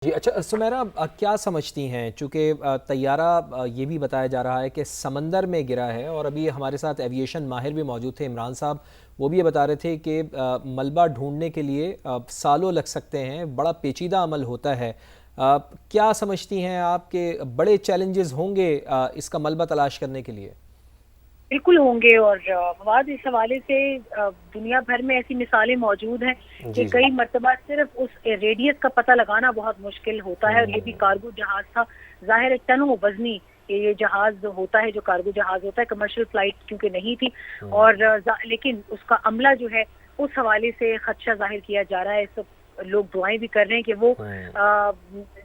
جی اچھا سمیرہ، کیا سمجھتی ہیں؟ چونکہ طیارہ یہ بھی بتایا جا رہا ہے کہ سمندر میں گرا ہے، اور ابھی ہمارے ساتھ ایویشن ماہر بھی موجود تھے عمران صاحب، وہ بھی یہ بتا رہے تھے کہ ملبہ ڈھونڈنے کے لیے سالوں لگ سکتے ہیں، بڑا پیچیدہ عمل ہوتا ہے۔ کیا سمجھتی ہیں آپ کہ بڑے چیلنجز ہوں گے اس کا ملبہ تلاش کرنے کے لیے؟ بالکل ہوں گے، اور مواد اس حوالے سے دنیا بھر میں ایسی مثالیں موجود ہیں کہ جی جی کئی مرتبہ صرف اس ریڈیس کا پتہ لگانا بہت مشکل ہوتا ہے، اور یہ بھی کارگو جہاز تھا، ظاہر ٹنوں وزنی یہ جہاز ہوتا ہے، جو کارگو جہاز ہوتا ہے، کمرشل فلائٹ کیونکہ نہیں تھی، اور لیکن اس کا عملہ جو ہے اس حوالے سے خدشہ ظاہر کیا جا رہا ہے۔ اس وقت لوگ دعائیں بھی کر رہے ہیں کہ وہ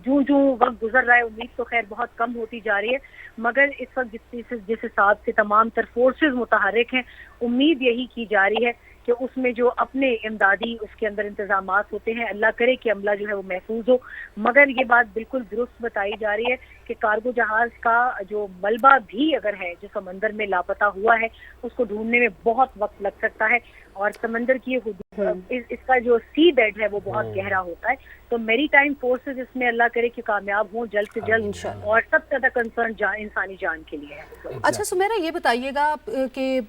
جوں جوں وقت گزر رہا ہے، امید تو خیر بہت کم ہوتی جا رہی ہے، مگر اس وقت جس حساب سے تمام تر فورسز متحرک ہیں، امید یہی کی جا رہی ہے کہ اس میں جو اپنے امدادی اس کے اندر انتظامات ہوتے ہیں، اللہ کرے کہ عملہ جو ہے وہ محفوظ ہو۔ مگر یہ بات بالکل درست بتائی جا رہی ہے کہ کارگو جہاز کا جو ملبہ بھی اگر ہے جو سمندر میں لاپتہ ہوا ہے، اس کو ڈھونڈنے میں بہت وقت لگ سکتا ہے، اور سمندر کی اس کا جو سی بیڈ ہے وہ بہت گہرا ہوتا ہے، تو میری ٹائم فورسز اس میں اللہ کرے کہ کامیاب ہوں جلد سے جلد، اور سب سے زیادہ کنسرن انسانی جان کے لیے ہے۔ اچھا سمیرہ، یہ بتائیے گا کہ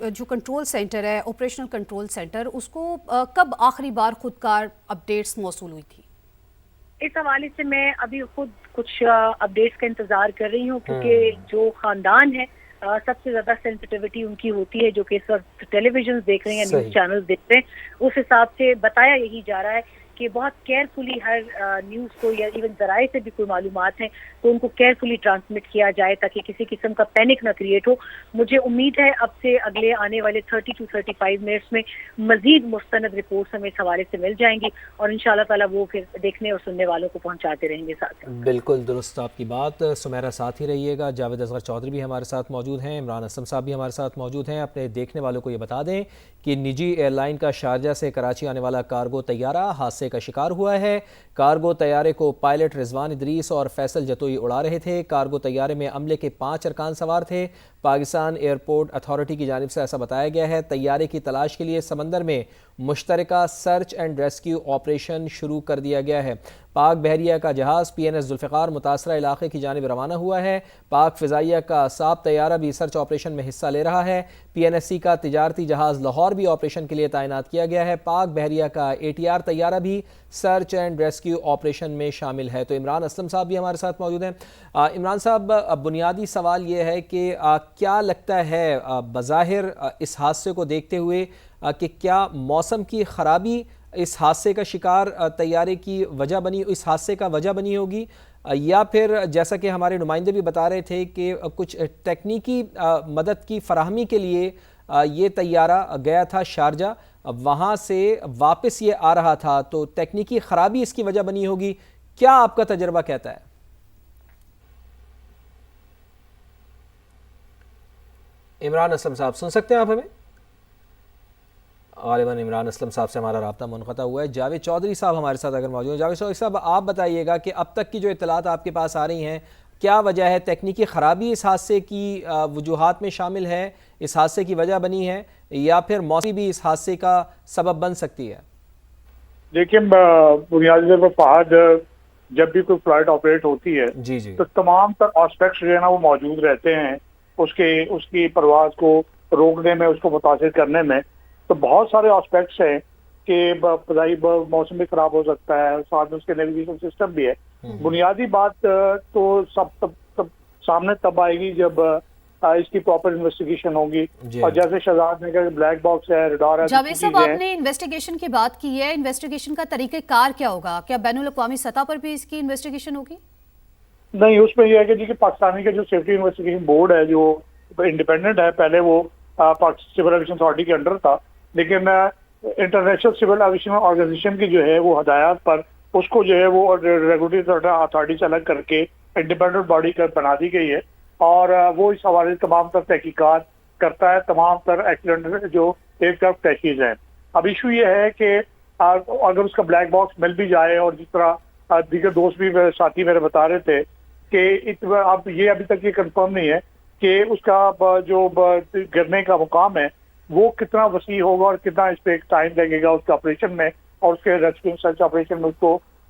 جو کنٹرول سینٹر ہے، آپریشنل کنٹرول سینٹر، اس کو کب آخری بار خودکار اپڈیٹس موصول ہوئی تھی؟ اس حوالے سے میں ابھی خود کچھ اپڈیٹس کا انتظار کر رہی ہوں، کیونکہ جو خاندان ہے سب سے زیادہ سینسٹیوٹی ان کی ہوتی ہے، جو کہ اس وقت ٹیلی ویژن دیکھ رہے ہیں، نیوز چینل دیکھ رہے ہیں، اس حساب سے بتایا یہی جا رہا ہے کہ بہت کیئرفلی ہر نیوز کو یا ایون ذرائع سے بھی کوئی معلومات ہیں تو ان کو کیئرفلی ٹرانسمٹ کیا جائے تاکہ کسی قسم کا پینک نہ کریٹ ہو۔ مجھے امید ہے اب سے اگلے آنے والے 30 to 35 منٹس میں مزید مستند رپورٹس ہمیں اس حوالے سے مل جائیں گی، اور انشاءاللہ تعالیٰ وہ پھر دیکھنے اور سننے والوں کو پہنچاتے رہیں گے ساتھ۔ بالکل درست آپ کی بات سمیرہ، ساتھ ہی رہیے گا۔ جاوید اصغر چودھری بھی ہمارے ساتھ موجود ہیں، عمران اسلم صاحب بھی ہمارے ساتھ موجود ہیں۔ اپنے دیکھنے والوں کو یہ بتا دیں کہ نجی ایئر لائن کا شارجہ سے کراچی آنے والا کارگو طیارہ حادثے کا شکار ہوا ہے۔ کارگو طیارے کو پائلٹ رضوان ادریس اور فیصل جتوئی اڑا رہے تھے۔ کارگو طیارے میں عملے کے 5 ارکان سوار تھے۔ پاکستان ایئرپورٹ اتھارٹی کی جانب سے ایسا بتایا گیا ہے۔ طیارے کی تلاش کے لیے سمندر میں مشترکہ سرچ اینڈ ریسکیو آپریشن شروع کر دیا گیا ہے۔ پاک بحریہ کا جہاز پی این ایس ذوالفقار متاثرہ علاقے کی جانب روانہ ہوا ہے۔ پاک فضائیہ کا ساب طیارہ بھی سرچ آپریشن میں حصہ لے رہا ہے۔ پی این ایس سی کا تجارتی جہاز لاہور بھی آپریشن کے لیے تعینات کیا گیا ہے۔ پاک بحریہ کا اے ٹی آر طیارہ بھی سرچ اینڈ ریسکیو آپریشن میں شامل ہے۔ تو عمران اسلم صاحب بھی ہمارے ساتھ موجود ہیں۔ عمران صاحب، بنیادی سوال یہ ہے کہ کیا لگتا ہے بظاہر اس حادثے کو دیکھتے ہوئے کہ کیا موسم کی خرابی اس حادثے کا شکار طیارے کی وجہ بنی، اس حادثے کا وجہ بنی ہوگی، یا پھر جیسا کہ ہمارے نمائندے بھی بتا رہے تھے کہ کچھ تکنیکی مدد کی فراہمی کے لیے یہ طیارہ گیا تھا شارجہ، وہاں سے واپس یہ آ رہا تھا، تو تکنیکی خرابی اس کی وجہ بنی ہوگی؟ کیا آپ کا تجربہ کہتا ہے؟ عمران اسلم صاحب سن سکتے ہیں آپ ہمیں؟ غالباً عمران اسلم صاحب سے ہمارا رابطہ منقطع ہوا ہے۔ جاوید چودھری صاحب ہمارے ساتھ اگر موجود ہیں۔ جاوید چودھری صاحب، آپ بتائیے گا کہ اب تک کی جو اطلاعات آپ کے پاس آ رہی ہیں، کیا وجہ ہے؟ تکنیکی خرابی اس حادثے کی وجوہات میں شامل ہے، اس حادثے کی وجہ بنی ہے، یا پھر موسم بھی اس حادثے کا سبب بن سکتی ہے؟ دیکھیں، بنیادی طور پر فہد، جب بھی کوئی فلائٹ آپریٹ ہوتی ہے جی جی تو تمام تر آسپیکٹس جو ہے نا وہ موجود رہتے ہیں اس کی پرواز کو روکنے میں، اس کو متاثر کرنے میں۔ تو بہت سارے آسپیکٹس ہیں کہ فضائی موسم بھی خراب ہو سکتا ہے، ساتھ میں اس کے نیویگیشن سسٹم بھی ہے۔ بنیادی بات تو سب سامنے تب آئے گی جب اس کی پراپر انویسٹیگیشن ہوگی، اور جیسے شہزاد نے کہا کہ بلیک باکس ہے، ریڈار ہے۔ جاوید صاحب، آپ نے انویسٹیگیشن کی بات کی ہے، انویسٹیگیشن کا طریقہ کار کیا ہوگا؟ کیا بین الاقوامی سطح پر بھی اس کی انویسٹیگیشن ہوگی؟ نہیں، اس میں یہ ہے کہ پاکستانی کا جو سیفٹی انویسٹیگیشن بورڈ ہے جو انڈیپینڈنٹ ہے، پہلے وہ سول ایویشن اتھارٹی کے انڈر تھا، لیکن انٹرنیشنل سول ایویشن آرگنائزیشن کی جو ہے وہ ہدایات پر اس کو جو ہے وہ ریگولیٹری اتھارٹی سے الگ کر کے انڈیپینڈنٹ باڈی بنا دی گئی ہے، اور وہ اس حوالے سے تمام تر تحقیقات کرتا ہے، تمام تر ایکسیڈنٹ جو ایئر کرافٹ کریشز ہیں۔ اب ایشو یہ ہے کہ اگر اس کا بلیک باکس مل بھی جائے، اور جس طرح دیگر دوست بھی ساتھی میرے بتا رہے تھے کہ اب یہ ابھی تک یہ کنفرم نہیں ہے کہ اس کا جو گرنے کا مقام ہے وہ کتنا وسیع ہوگا اور کتنا اس پہ ٹائم لگے گا اس کے آپریشن میں، اور اس کے ریسکیو سرچ آپریشن میں اس کو